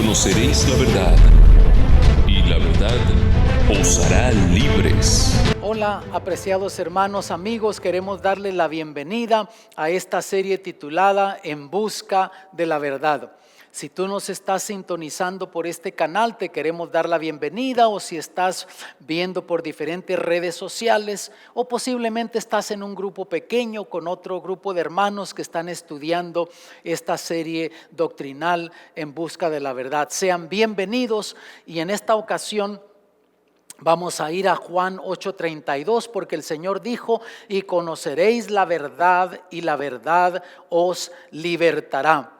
conoceréis la verdad, y la verdad os hará libres. Hola, apreciados hermanos, amigos, queremos darles la bienvenida a esta serie titulada En Busca de la Verdad. Si tú nos estás sintonizando por este canal, te queremos dar la bienvenida, o si estás viendo por diferentes redes sociales, o posiblemente estás en un grupo pequeño con otro grupo de hermanos que están estudiando esta serie doctrinal En Busca de la Verdad. Sean bienvenidos, y en esta ocasión vamos a ir a Juan 8:32, porque el Señor dijo: y conoceréis la verdad, y la verdad os libertará.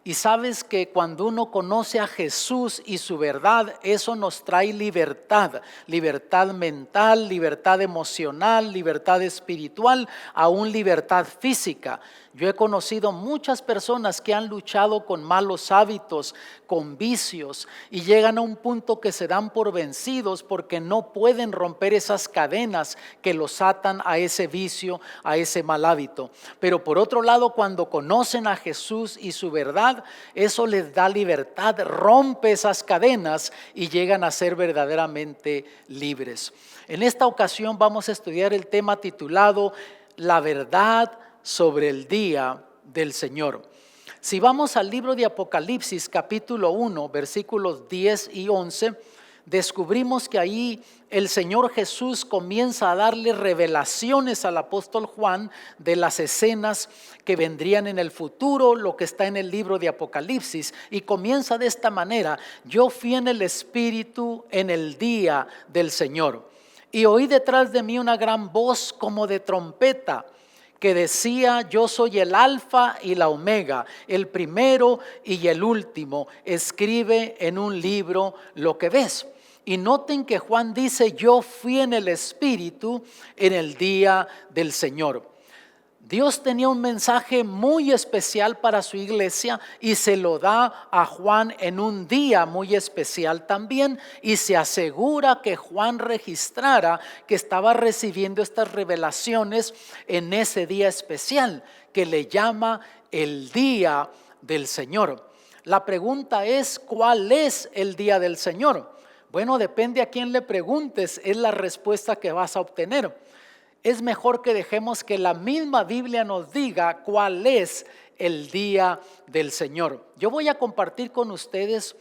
Y sabes que cuando uno conoce a Jesús y su verdad, eso nos trae libertad, libertad mental, libertad emocional, libertad espiritual, aún libertad física. Yo he conocido muchas personas que han luchado con malos hábitos, con vicios, y llegan a un punto que se dan por vencidos porque no pueden romper esas cadenas que los atan a ese vicio, a ese mal hábito. Pero por otro lado, cuando conocen a Jesús y su verdad, eso les da libertad, rompe esas cadenas y llegan a ser verdaderamente libres. En esta ocasión vamos a estudiar el tema titulado La verdad sobre el día del Señor. Si vamos al libro de Apocalipsis capítulo 1 versículos 10 y 11, descubrimos que ahí el Señor Jesús comienza a darle revelaciones al apóstol Juan de las escenas que vendrían en el futuro, lo que está en el libro de Apocalipsis, y comienza de esta manera: yo fui en el Espíritu en el día del Señor, y oí detrás de mí una gran voz como de trompeta, que decía: yo soy el alfa y la omega, el primero y el último, escribe en un libro lo que ves. Y noten que Juan dice: yo fui en el Espíritu en el día del Señor. Dios tenía un mensaje muy especial para su iglesia y se lo da a Juan en un día muy especial también, y se asegura que Juan registrara que estaba recibiendo estas revelaciones en ese día especial que le llama el día del Señor. La pregunta es: ¿cuál es el día del Señor? Bueno, depende a quién le preguntes, es la respuesta que vas a obtener. Es mejor que dejemos que la misma Biblia nos diga cuál es el día del Señor. Yo voy a compartir con ustedes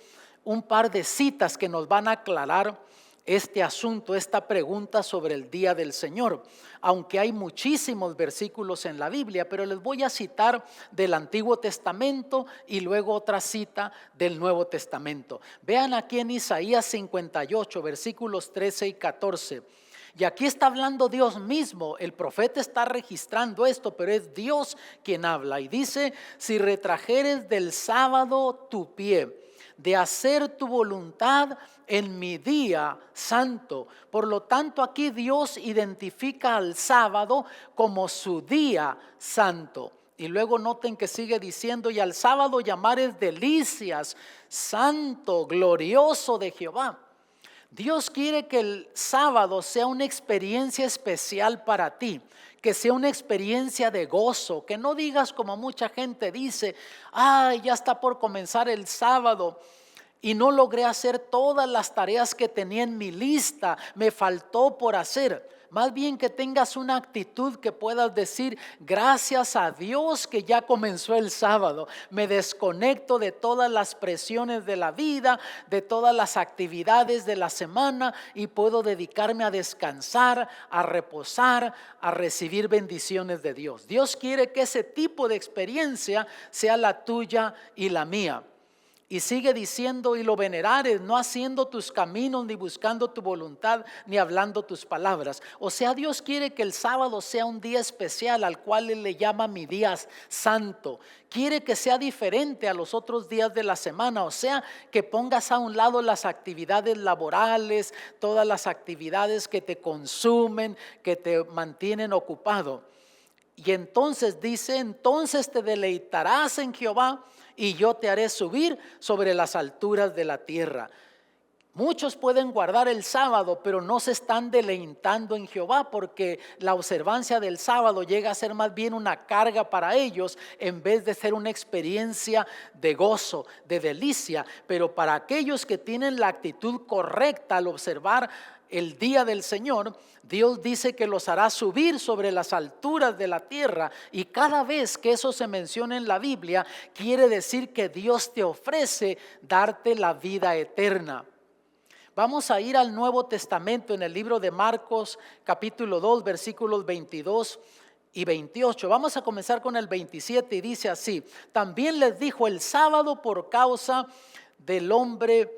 un par de citas que nos van a aclarar este asunto, esta pregunta sobre el día del Señor. Aunque hay muchísimos versículos en la Biblia, pero les voy a citar del Antiguo Testamento y luego otra cita del Nuevo Testamento. Vean aquí en Isaías 58, versículos 13 y 14. Y aquí está hablando Dios mismo. El profeta está registrando esto, pero es Dios quien habla. Y dice: si retrajeres del sábado tu pie, de hacer tu voluntad en mi día santo. Por lo tanto, aquí Dios identifica al sábado como su día santo. Y luego noten que sigue diciendo: y al sábado llamares delicias, santo, glorioso de Jehová. Dios quiere que el sábado sea una experiencia especial para ti, que sea una experiencia de gozo, que no digas como mucha gente dice: ay, ya está por comenzar el sábado y no logré hacer todas las tareas que tenía en mi lista, me faltó por hacer. Más bien que tengas una actitud que puedas decir: gracias a Dios que ya comenzó el sábado. Me desconecto de todas las presiones de la vida, de todas las actividades de la semana, y puedo dedicarme a descansar, a reposar, a recibir bendiciones de Dios. Dios quiere que ese tipo de experiencia sea la tuya y la mía. Y sigue diciendo: y lo venerares, no haciendo tus caminos, ni buscando tu voluntad, ni hablando tus palabras. O sea, Dios quiere que el sábado sea un día especial, al cual Él le llama mi día santo. Quiere que sea diferente a los otros días de la semana. O sea, que pongas a un lado las actividades laborales, todas las actividades que te consumen, que te mantienen ocupado. Y entonces dice: entonces te deleitarás en Jehová, y yo te haré subir sobre las alturas de la tierra. Muchos pueden guardar el sábado, pero no se están deleitando en Jehová, porque la observancia del sábado llega a ser más bien una carga para ellos en vez de ser una experiencia de gozo, de delicia. Pero para aquellos que tienen la actitud correcta al observar el día del Señor, Dios dice que los hará subir sobre las alturas de la tierra, y cada vez que eso se menciona en la Biblia, quiere decir que Dios te ofrece darte la vida eterna. Vamos a ir al Nuevo Testamento en el libro de Marcos capítulo 2 versículos 22 y 28. Vamos a comenzar con el 27 y dice así: también les dijo, el sábado por causa del hombre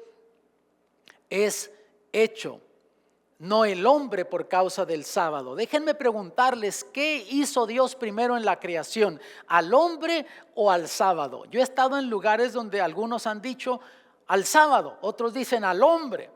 es hecho, no el hombre por causa del sábado. Déjenme preguntarles, ¿qué hizo Dios primero en la creación? ¿Al hombre o al sábado? Yo he estado en lugares donde algunos han dicho al sábado, otros dicen al hombre.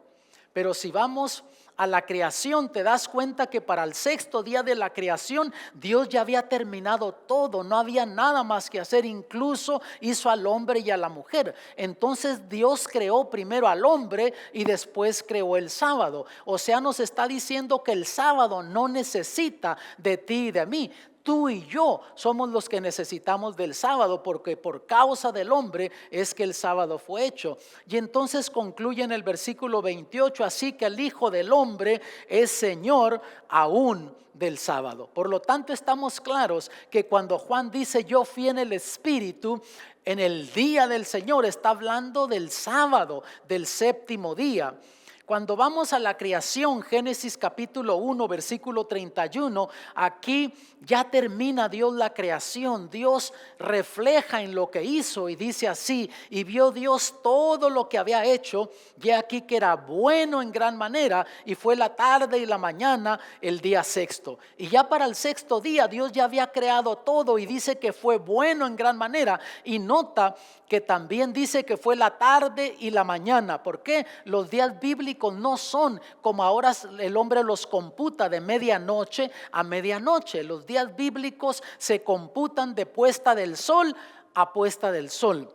Pero si vamos a la creación, te das cuenta que para el sexto día de la creación Dios ya había terminado todo, no había nada más que hacer, incluso hizo al hombre y a la mujer. Entonces Dios creó primero al hombre y después creó el sábado. O sea, nos está diciendo que el sábado no necesita de ti y de mí. Tú y yo somos los que necesitamos del sábado, porque por causa del hombre es que el sábado fue hecho. Y entonces concluye en el versículo 28, así que el Hijo del Hombre es Señor aún del sábado. Por lo tanto, estamos claros que cuando Juan dice yo fui en el Espíritu en el día del Señor, está hablando del sábado, del séptimo día. Cuando vamos a la creación, Génesis capítulo 1, versículo 31, aquí ya termina Dios la creación. Dios refleja en lo que hizo y dice así: y vio Dios todo lo que había hecho, y aquí que era bueno en gran manera, y fue la tarde y la mañana el día sexto. Y ya para el sexto día Dios ya había creado todo y dice que fue bueno en gran manera, y nota que también dice que fue la tarde y la mañana. ¿Por qué? Los días bíblicos no son como ahora el hombre los computa de medianoche a medianoche. Los días bíblicos se computan de puesta del sol a puesta del sol.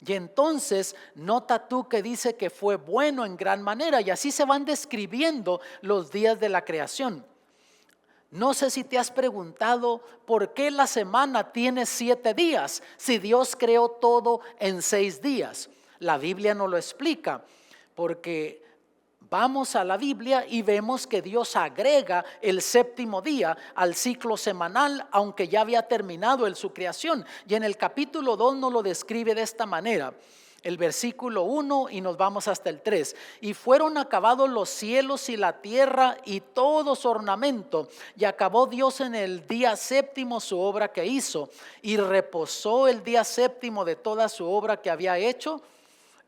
Y entonces nota tú que dice que fue bueno en gran manera, y así se van describiendo los días de la creación. No sé si te has preguntado por qué la semana tiene 7 días si Dios creó todo en 6 días. La Biblia no lo explica, porque vamos a la Biblia y vemos que Dios agrega el séptimo día al ciclo semanal, aunque ya había terminado su creación. Y en el capítulo 2 nos lo describe de esta manera. El versículo 1 y nos vamos hasta el 3. Y fueron acabados los cielos y la tierra y todo su ornamento, y acabó Dios en el día séptimo su obra que hizo, y reposó el día séptimo de toda su obra que había hecho.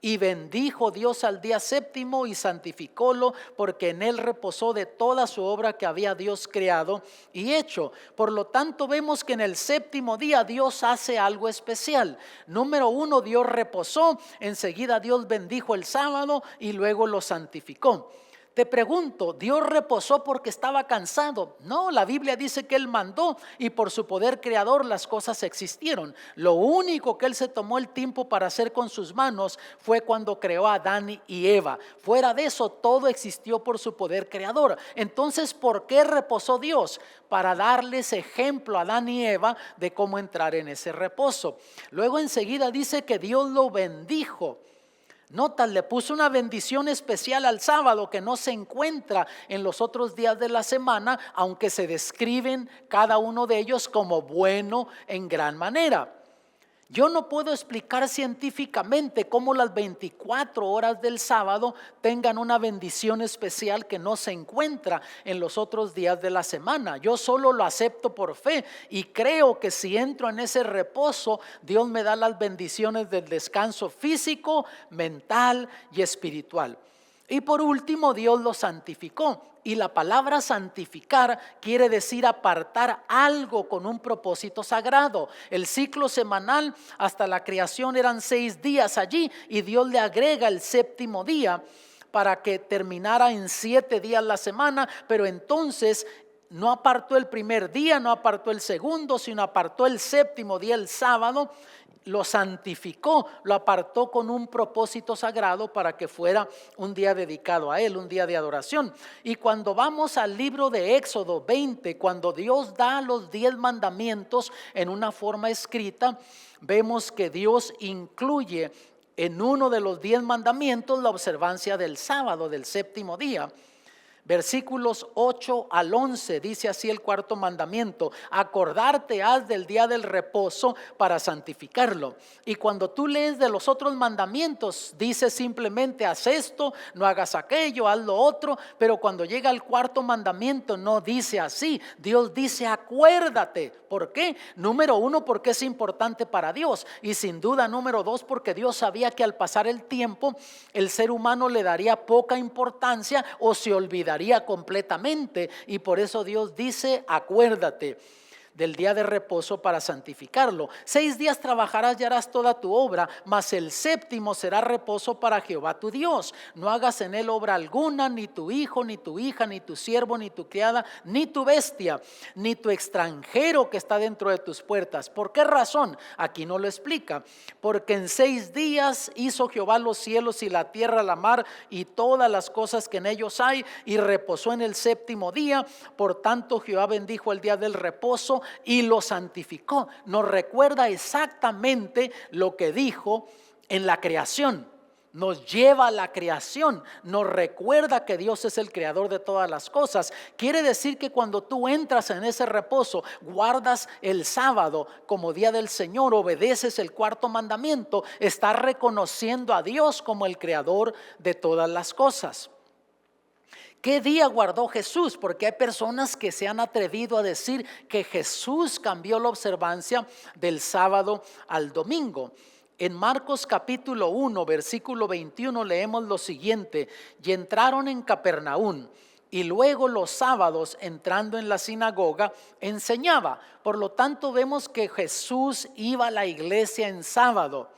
Y bendijo Dios al día séptimo y santificólo, porque en él reposó de toda su obra que había Dios creado y hecho. Por lo tanto, vemos que en el séptimo día Dios hace algo especial. Número 1, Dios reposó, enseguida Dios bendijo el sábado y luego lo santificó. Te pregunto, ¿Dios reposó porque estaba cansado? No, la Biblia dice que Él mandó y por su poder creador las cosas existieron. Lo único que Él se tomó el tiempo para hacer con sus manos fue cuando creó a Adán y Eva. Fuera de eso, todo existió por su poder creador. Entonces, ¿por qué reposó Dios? Para darles ejemplo a Adán y Eva de cómo entrar en ese reposo. Luego enseguida dice que Dios lo bendijo. Nota, le puso una bendición especial al sábado que no se encuentra en los otros días de la semana, aunque se describen cada uno de ellos como bueno en gran manera. Yo no puedo explicar científicamente cómo las 24 horas del sábado tengan una bendición especial que no se encuentra en los otros días de la semana. Yo solo lo acepto por fe y creo que si entro en ese reposo, Dios me da las bendiciones del descanso físico, mental y espiritual. Y por último, Dios lo santificó. Y la palabra santificar quiere decir apartar algo con un propósito sagrado. El ciclo semanal hasta la creación eran 6 días allí, y Dios le agrega el séptimo día para que terminara en 7 días la semana. Pero entonces no apartó el primer día, no apartó el segundo, sino apartó el séptimo día, el sábado, lo santificó, lo apartó con un propósito sagrado para que fuera un día dedicado a Él, un día de adoración. Y cuando vamos al libro de Éxodo 20, cuando Dios da los 10 mandamientos en una forma escrita, vemos que Dios incluye en uno de los 10 mandamientos la observancia del sábado, del séptimo día. Versículos 8 al 11 dice así el cuarto mandamiento: acordarte has del día del reposo para santificarlo. Y cuando tú lees de los otros mandamientos, dice simplemente haz esto, no hagas aquello, haz lo otro. Pero cuando llega al cuarto mandamiento no dice así. Dios dice acuérdate. ¿Por qué? Número 1, porque es importante para Dios. Y sin duda número 2, porque Dios sabía que al pasar el tiempo el ser humano le daría poca importancia o se olvidaría completamente, y por eso Dios dice acuérdate del día de reposo para santificarlo. 6 días trabajarás y harás toda tu obra, mas el séptimo será reposo para Jehová tu Dios. No hagas en él obra alguna, ni tu hijo, ni tu hija, ni tu siervo, ni tu criada, ni tu bestia, ni tu extranjero que está dentro de tus puertas. ¿Por qué razón? Aquí no lo explica. Porque en 6 días hizo Jehová los cielos y la tierra, la mar y todas las cosas que en ellos hay, y reposó en el séptimo día. Por tanto Jehová bendijo el día del reposo y lo santificó. Nos recuerda exactamente lo que dijo en la creación. Nos lleva a la creación, nos recuerda que Dios es el creador de todas las cosas. Quiere decir que cuando tú entras en ese reposo, guardas el sábado como día del Señor, obedeces el cuarto mandamiento, estás reconociendo a Dios como el creador de todas las cosas. ¿Qué día guardó Jesús? Porque hay personas que se han atrevido a decir que Jesús cambió la observancia del sábado al domingo. En Marcos capítulo 1, versículo 21 leemos lo siguiente: y entraron en Capernaum, y luego los sábados, entrando en la sinagoga, enseñaba. Por lo tanto vemos que Jesús iba a la iglesia en sábado.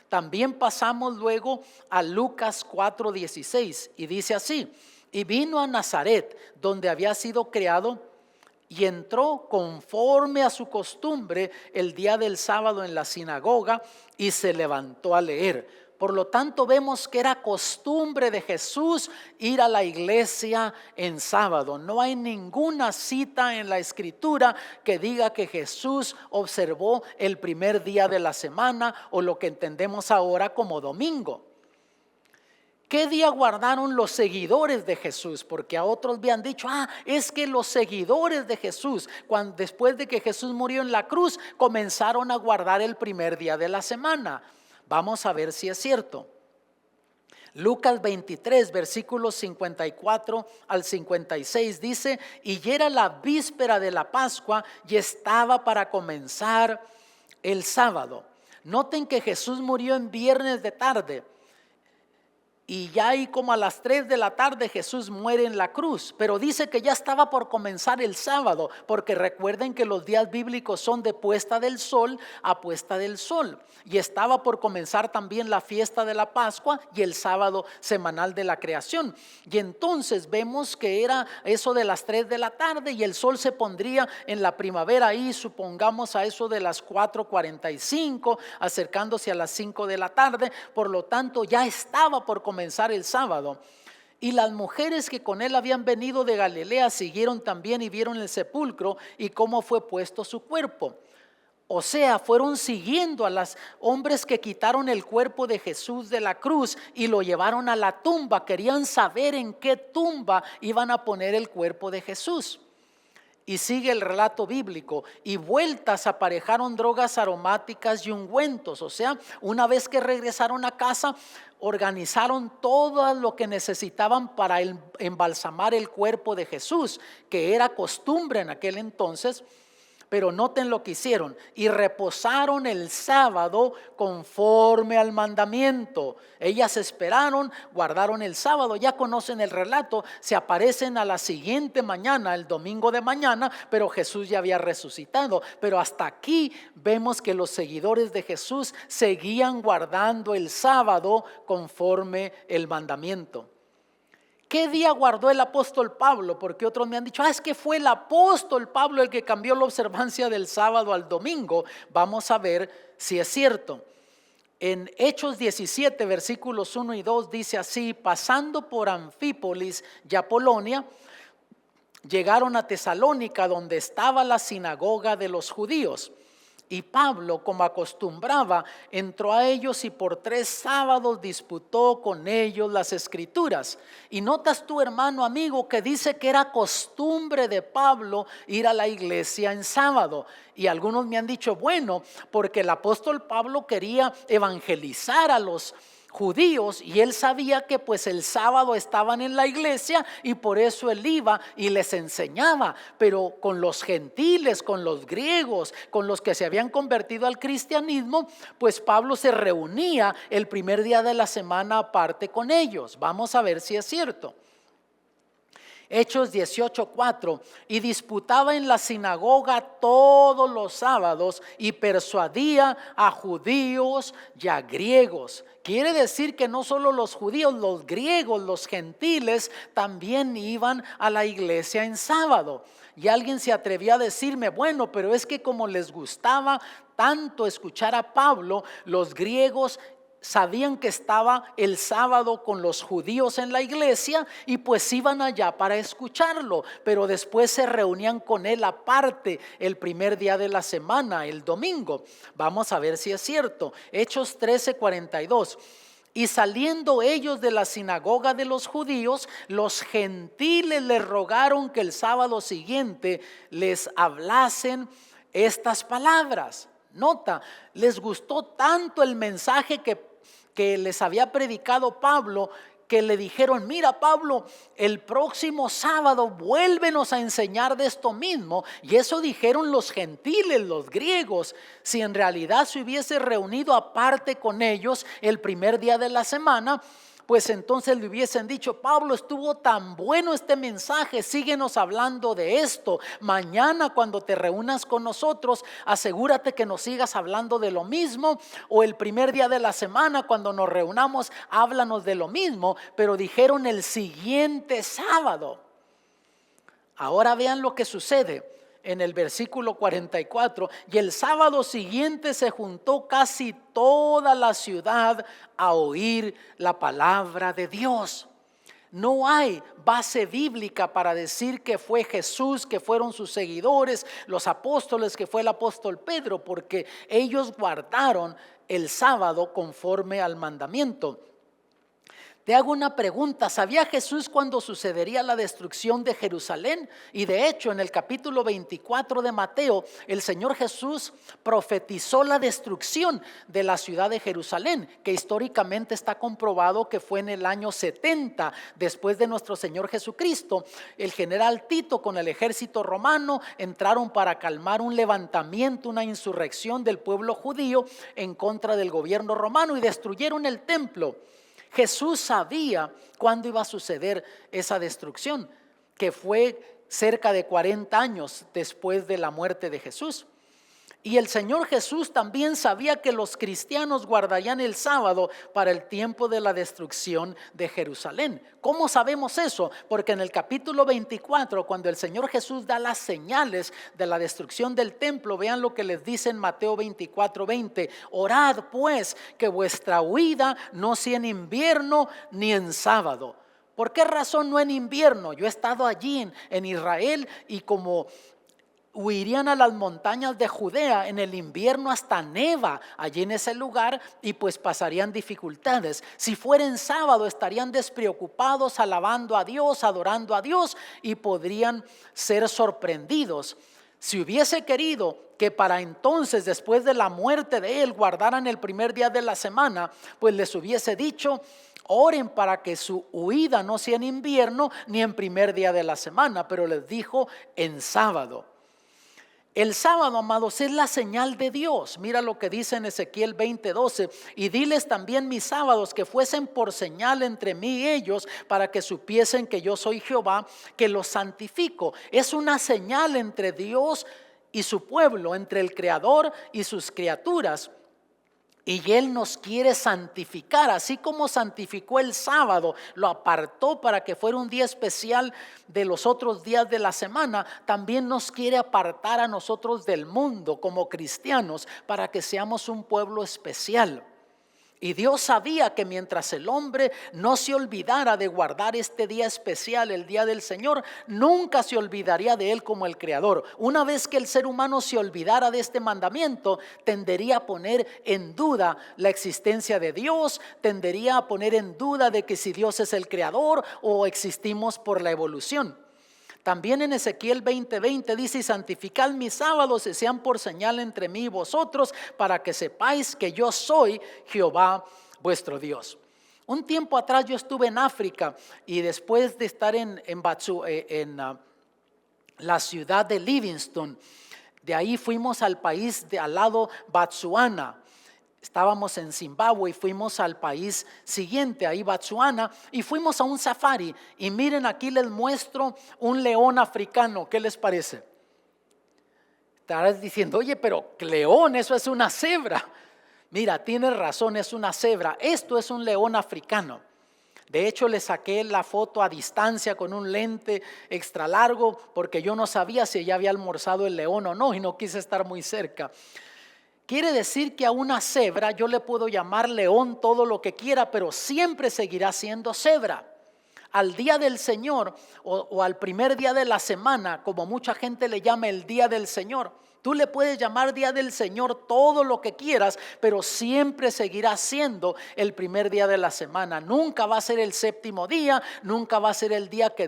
También pasamos luego a Lucas 4:16 y dice así: y vino a Nazaret, donde había sido criado, y entró conforme a su costumbre el día del sábado en la sinagoga, y se levantó a leer. Por lo tanto vemos que era costumbre de Jesús ir a la iglesia en sábado. No hay ninguna cita en la escritura que diga que Jesús observó el primer día de la semana o lo que entendemos ahora como domingo. ¿Qué día guardaron los seguidores de Jesús? Porque a otros habían dicho, es que los seguidores de Jesús, después de que Jesús murió en la cruz, comenzaron a guardar el primer día de la semana. Vamos a ver si es cierto. Lucas 23, versículos 54 al 56 dice: y ya era la víspera de la Pascua y estaba para comenzar el sábado. Noten que Jesús murió en viernes de tarde. Y ya ahí como a las 3 de la tarde Jesús muere en la cruz. Pero dice que ya estaba por comenzar el sábado, porque recuerden que los días bíblicos son de puesta del sol a puesta del sol. Y estaba por comenzar también la fiesta de la Pascua y el sábado semanal de la creación. Y entonces vemos que era eso de las 3 de la tarde y el sol se pondría en la primavera ahí, supongamos a eso de las 4:45, acercándose a las 5 de la tarde. Por lo tanto ya estaba por comenzar el sábado. Y las mujeres que con él habían venido de Galilea siguieron también y vieron el sepulcro y cómo fue puesto su cuerpo. O sea, fueron siguiendo a los hombres que quitaron el cuerpo de Jesús de la cruz y lo llevaron a la tumba. Querían saber en qué tumba iban a poner el cuerpo de Jesús. Y sigue el relato bíblico: y vueltas aparejaron drogas aromáticas y ungüentos. O sea, una vez que regresaron a casa, organizaron todo lo que necesitaban para embalsamar el cuerpo de Jesús, que era costumbre en aquel entonces. Pero noten lo que hicieron: y reposaron el sábado conforme al mandamiento. Ellas esperaron, guardaron el sábado. Ya conocen el relato, se aparecen a la siguiente mañana, el domingo de mañana, pero Jesús ya había resucitado. Pero hasta aquí vemos que los seguidores de Jesús seguían guardando el sábado conforme el mandamiento. ¿Qué día guardó el apóstol Pablo? Porque otros me han dicho, es que fue el apóstol Pablo el que cambió la observancia del sábado al domingo. Vamos a ver si es cierto. En Hechos 17, versículos 1 y 2 dice así: pasando por Anfípolis y Apolonia, llegaron a Tesalónica, donde estaba la sinagoga de los judíos. Y Pablo, como acostumbraba, entró a ellos y por 3 sábados disputó con ellos las escrituras. Y notas tú, hermano amigo, que dice que era costumbre de Pablo ir a la iglesia en sábado. Y algunos me han dicho, bueno, porque el apóstol Pablo quería evangelizar a los judíos y él sabía que pues el sábado estaban en la iglesia y por eso él iba y les enseñaba. Pero con los gentiles, con los griegos, con los que se habían convertido al cristianismo, pues Pablo se reunía el primer día de la semana aparte con ellos. Vamos a ver si es cierto. Hechos 18:4, y disputaba en la sinagoga todos los sábados y persuadía a judíos y a griegos. Quiere decir que no solo los judíos, los griegos, los gentiles también iban a la iglesia en sábado. Y alguien se atrevió a decirme, bueno, pero es que como les gustaba tanto escuchar a Pablo, los griegos sabían que estaba el sábado con los judíos en la iglesia y pues iban allá para escucharlo, pero después se reunían con él aparte el primer día de la semana, el domingo. Vamos a ver si es cierto. Hechos 13:42. Y saliendo ellos de la sinagoga de los judíos, los gentiles les rogaron que el sábado siguiente les hablasen estas palabras. Nota, les gustó tanto el mensaje que les había predicado Pablo, que le dijeron, mira Pablo, el próximo sábado vuélvenos a enseñar de esto mismo. Y eso dijeron los gentiles, los griegos. Si en realidad se hubiese reunido aparte con ellos el primer día de la semana, pues entonces le hubiesen dicho, Pablo, estuvo tan bueno este mensaje, síguenos hablando de esto. Mañana cuando te reúnas con nosotros, asegúrate que nos sigas hablando de lo mismo. O el primer día de la semana cuando nos reunamos, háblanos de lo mismo. Pero dijeron el siguiente sábado. Ahora vean lo que sucede. En el versículo 44, y el sábado siguiente se juntó casi toda la ciudad a oír la palabra de Dios. No hay base bíblica para decir que fue Jesús, que fueron sus seguidores, los apóstoles, que fue el apóstol Pedro, porque ellos guardaron el sábado conforme al mandamiento. Te hago una pregunta, ¿sabía Jesús cuándo sucedería la destrucción de Jerusalén? Y de hecho en el capítulo 24 de Mateo, el Señor Jesús profetizó la destrucción de la ciudad de Jerusalén, que históricamente está comprobado que fue en el año 70 después de nuestro Señor Jesucristo. El general Tito con el ejército romano entraron para calmar un levantamiento, una insurrección del pueblo judío en contra del gobierno romano y destruyeron el templo. Jesús sabía cuándo iba a suceder esa destrucción, que fue cerca de 40 años después de la muerte de Jesús. Y el Señor Jesús también sabía que los cristianos guardarían el sábado para el tiempo de la destrucción de Jerusalén. ¿Cómo sabemos eso? Porque en el capítulo 24, cuando el Señor Jesús da las señales de la destrucción del templo, vean lo que les dice en Mateo 24:20. Orad pues que vuestra huida no sea en invierno ni en sábado. ¿Por qué razón no en invierno? Yo he estado allí en Israel y como huirían a las montañas de Judea en el invierno, hasta neva allí en ese lugar y pues pasarían dificultades. Si fuera en sábado estarían despreocupados, alabando a Dios, adorando a Dios y podrían ser sorprendidos. Si hubiese querido que para entonces, después de la muerte de él, guardaran el primer día de la semana, pues les hubiese dicho, oren para que su huida no sea en invierno ni en primer día de la semana, pero les dijo en sábado. El sábado, amados, es la señal de Dios. Mira lo que dice en Ezequiel 20:12. Y diles también mis sábados que fuesen por señal entre mí y ellos, para que supiesen que yo soy Jehová, que los santifico. Es una señal entre Dios y su pueblo, entre el Creador y sus criaturas. Y Él nos quiere santificar, así como santificó el sábado, lo apartó para que fuera un día especial de los otros días de la semana. También nos quiere apartar a nosotros del mundo como cristianos para que seamos un pueblo especial. Y Dios sabía que mientras el hombre no se olvidara de guardar este día especial, el día del Señor, nunca se olvidaría de Él como el Creador. Una vez que el ser humano se olvidara de este mandamiento, tendería a poner en duda la existencia de Dios, tendería a poner en duda de que si Dios es el Creador o existimos por la evolución. También en Ezequiel 20:20 dice: y santificad mis sábados y sean por señal entre mí y vosotros, para que sepáis que yo soy Jehová vuestro Dios. Un tiempo atrás yo estuve en África y después de estar en la ciudad de Livingstone, de ahí fuimos al país de al lado, Botsuana. Estábamos en Zimbabue y fuimos al país siguiente, ahí Botsuana, y fuimos a un safari. Y miren, aquí les muestro un león africano. ¿Qué les parece? Estarás diciendo: oye, pero león, eso es una cebra. Mira, tienes razón, es una cebra. Esto es un león africano. De hecho, le saqué la foto a distancia con un lente extra largo porque yo no sabía si ya había almorzado el león o no y no quise estar muy cerca. Quiere decir que a una cebra yo le puedo llamar león todo lo que quiera, pero siempre seguirá siendo cebra. Al día del Señor o al primer día de la semana, como mucha gente le llama el día del Señor, tú le puedes llamar día del Señor todo lo que quieras, pero siempre seguirá siendo el primer día de la semana. Nunca va a ser el séptimo día, nunca va a ser el día que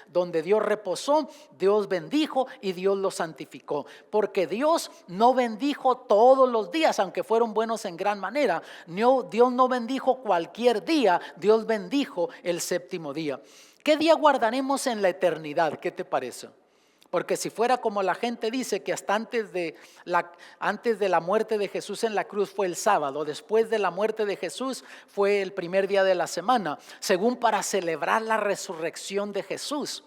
donde Dios reposó, Dios bendijo y Dios lo santificó. Porque Dios no bendijo todos los días, aunque fueron buenos en gran manera. Dios no bendijo cualquier día, Dios bendijo el séptimo día. ¿Qué día guardaremos en la eternidad? ¿Qué te parece? Porque si fuera como la gente dice que hasta antes de la muerte de Jesús en la cruz fue el sábado, después de la muerte de Jesús fue el primer día de la semana, según para celebrar la resurrección de Jesús.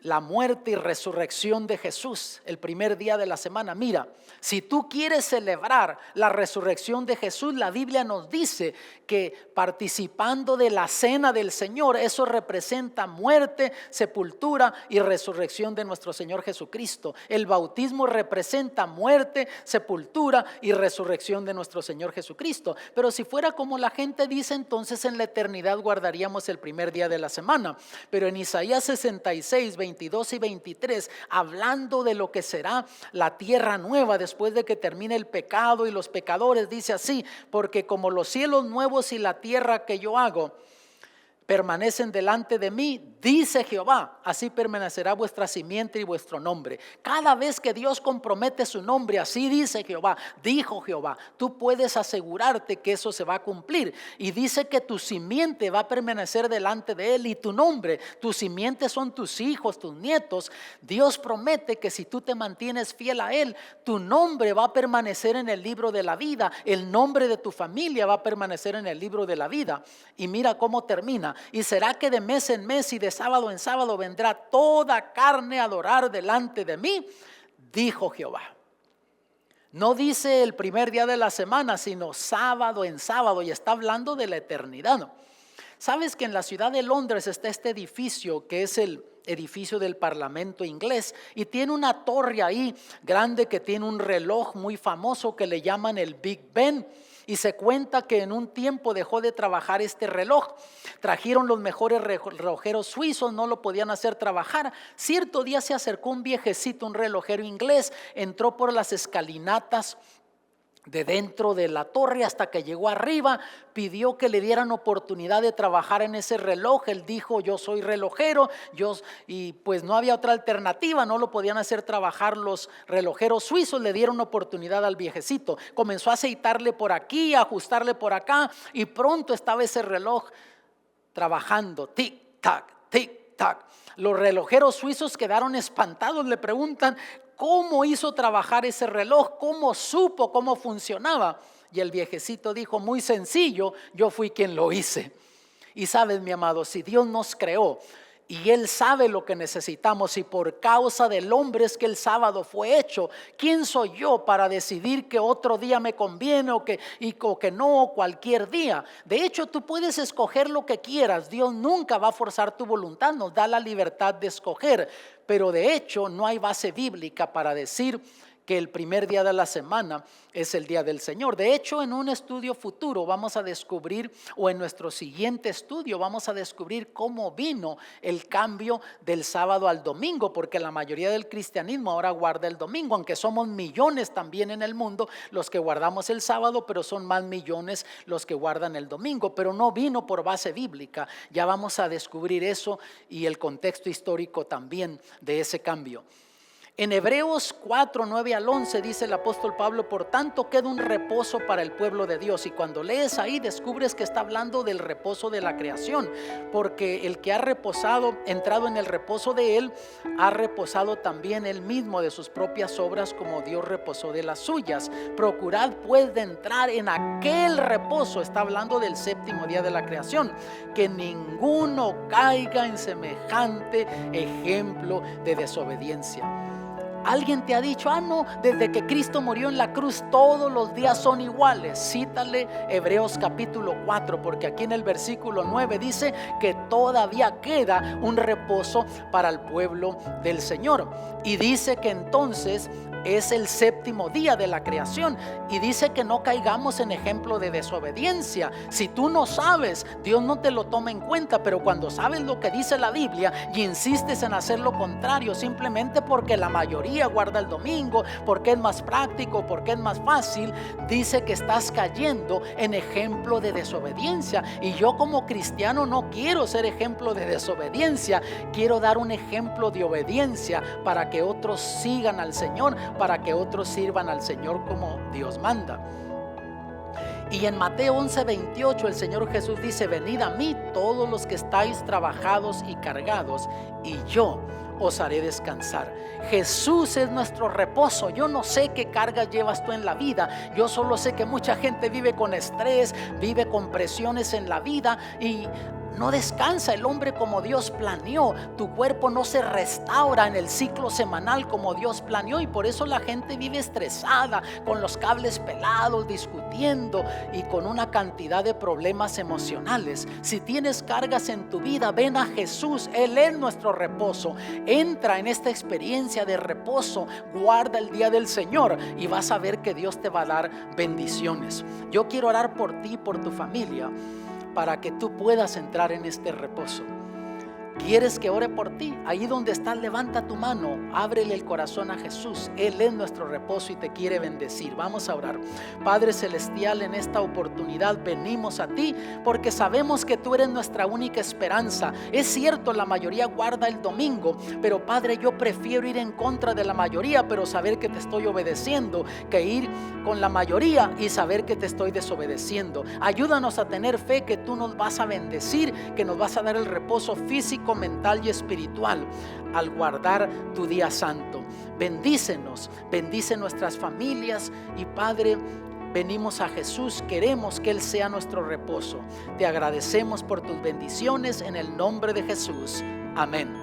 La muerte y resurrección de Jesús, el primer día de la semana. Mira, si tú quieres celebrar la resurrección de Jesús, la Biblia nos dice que participando de la cena del Señor, eso representa muerte, sepultura y resurrección de nuestro Señor Jesucristo. El bautismo representa muerte, sepultura y resurrección de nuestro Señor Jesucristo. Pero si fuera como la gente dice, entonces en la eternidad guardaríamos el primer día de la semana. Pero en Isaías 66, 22 y 23, hablando de lo que será la tierra nueva después de que termine el pecado y los pecadores, dice así: porque como los cielos nuevos y la tierra que yo hago permanecen delante de mí, dice Jehová, así permanecerá vuestra simiente y vuestro nombre. Cada vez que Dios compromete su nombre, así dice Jehová, dijo Jehová, tú puedes asegurarte que eso se va a cumplir. Y dice que tu simiente va a permanecer delante de él y tu nombre, tu simiente son tus hijos, tus nietos. Dios promete que si tú te mantienes fiel a él, tu nombre va a permanecer en el libro de la vida, el nombre de tu familia va a permanecer en el libro de la vida. Y mira cómo termina: y será que de mes en mes y de sábado en sábado vendrá toda carne a adorar delante de mí, dijo Jehová. No dice el primer día de la semana, sino sábado en sábado, y está hablando de la eternidad. ¿Sabes que en la ciudad de Londres está este edificio que es el edificio del Parlamento inglés? Y tiene una torre ahí grande que tiene un reloj muy famoso que le llaman el Big Ben. Y se cuenta que en un tiempo dejó de trabajar este reloj. Trajeron los mejores relojeros suizos, no lo podían hacer trabajar. Cierto día se acercó un viejecito, un relojero inglés, entró por las escalinatas de dentro de la torre hasta que llegó arriba, pidió que le dieran oportunidad de trabajar en ese reloj. Él dijo: yo soy relojero, y pues no había otra alternativa, no lo podían hacer trabajar los relojeros suizos. Le dieron oportunidad al viejecito, comenzó a aceitarle por aquí, a ajustarle por acá, y pronto estaba ese reloj trabajando, tic tac, tic tac. Los relojeros suizos quedaron espantados, le preguntan: ¿cómo hizo trabajar ese reloj? ¿Cómo supo cómo funcionaba? Y el viejecito dijo: muy sencillo, yo fui quien lo hice. Y sabes, mi amado, si Dios nos creó Y Él sabe lo que necesitamos, y por causa del hombre es que el sábado fue hecho. ¿Quién soy yo para decidir que otro día me conviene o que no, cualquier día? De hecho, tú puedes escoger lo que quieras. Dios nunca va a forzar tu voluntad, nos da la libertad de escoger. Pero de hecho no hay base bíblica para decir que el primer día de la semana es el día del Señor. De hecho, en un estudio futuro vamos a descubrir, o en nuestro siguiente estudio vamos a descubrir cómo vino el cambio del sábado al domingo, porque la mayoría del cristianismo ahora guarda el domingo, aunque somos millones también en el mundo los que guardamos el sábado, pero son más millones los que guardan el domingo, pero no vino por base bíblica. Ya vamos a descubrir eso y el contexto histórico también de ese cambio. En Hebreos 4, 9 al 11 dice el apóstol Pablo: por tanto queda un reposo para el pueblo de Dios. Y cuando lees ahí descubres que está hablando del reposo de la creación, porque el que ha reposado, entrado en el reposo de él, ha reposado también él mismo de sus propias obras, como Dios reposó de las suyas. Procurad pues de entrar en aquel reposo. Está hablando del séptimo día de la creación, que ninguno caiga en semejante ejemplo de desobediencia. Alguien te ha dicho: no, desde que Cristo murió en la cruz todos los días son iguales. Cítale Hebreos capítulo 4, porque aquí en el versículo 9 dice que todavía queda un reposo para el pueblo del Señor. Y dice que entonces es el séptimo día de la creación, y dice que no caigamos en ejemplo de desobediencia. Si tú no sabes, Dios no te lo toma en cuenta, pero cuando sabes lo que dice la Biblia y insistes en hacer lo contrario simplemente porque la mayoría guarda el domingo, porque es más práctico, porque es más fácil, dice que estás cayendo en ejemplo de desobediencia. Y yo como cristiano no quiero ser ejemplo de desobediencia, quiero dar un ejemplo de obediencia para que otros sigan al Señor, para que otros sirvan al Señor como Dios manda. Y en Mateo 11:28 el Señor Jesús dice: venid a mí todos los que estáis trabajados y cargados, y yo os haré descansar. Jesús es nuestro reposo. Yo no sé qué cargas llevas tú en la vida. Yo solo sé que mucha gente vive con estrés, vive con presiones en la vida y no descansa el hombre como Dios planeó. Tu cuerpo no se restaura en el ciclo semanal como Dios planeó, y por eso la gente vive estresada, con los cables pelados, discutiendo y con una cantidad de problemas emocionales. Si tienes cargas en tu vida, ven a Jesús. Él es nuestro reposo. Entra en esta experiencia de reposo, guarda el día del Señor y vas a ver que Dios te va a dar bendiciones. Yo quiero orar por ti y por tu familia, para que tú puedas entrar en este reposo. ¿Quieres que ore por ti? Ahí donde estás, levanta tu mano, ábrele el corazón a Jesús. Él es nuestro reposo y te quiere bendecir. Vamos a orar. Padre celestial, en esta oportunidad venimos a ti porque sabemos que tú eres nuestra única esperanza. Es cierto, la mayoría guarda el domingo, pero Padre, yo prefiero ir en contra de la mayoría, pero saber que te estoy obedeciendo, que ir con la mayoría y saber que te estoy desobedeciendo. Ayúdanos a tener fe que tú nos vas a bendecir, que nos vas a dar el reposo físico, mental y espiritual al guardar tu día santo. Bendícenos, bendice nuestras familias y Padre, venimos a Jesús, queremos que Él sea nuestro reposo. Te agradecemos por tus bendiciones en el nombre de Jesús. Amén.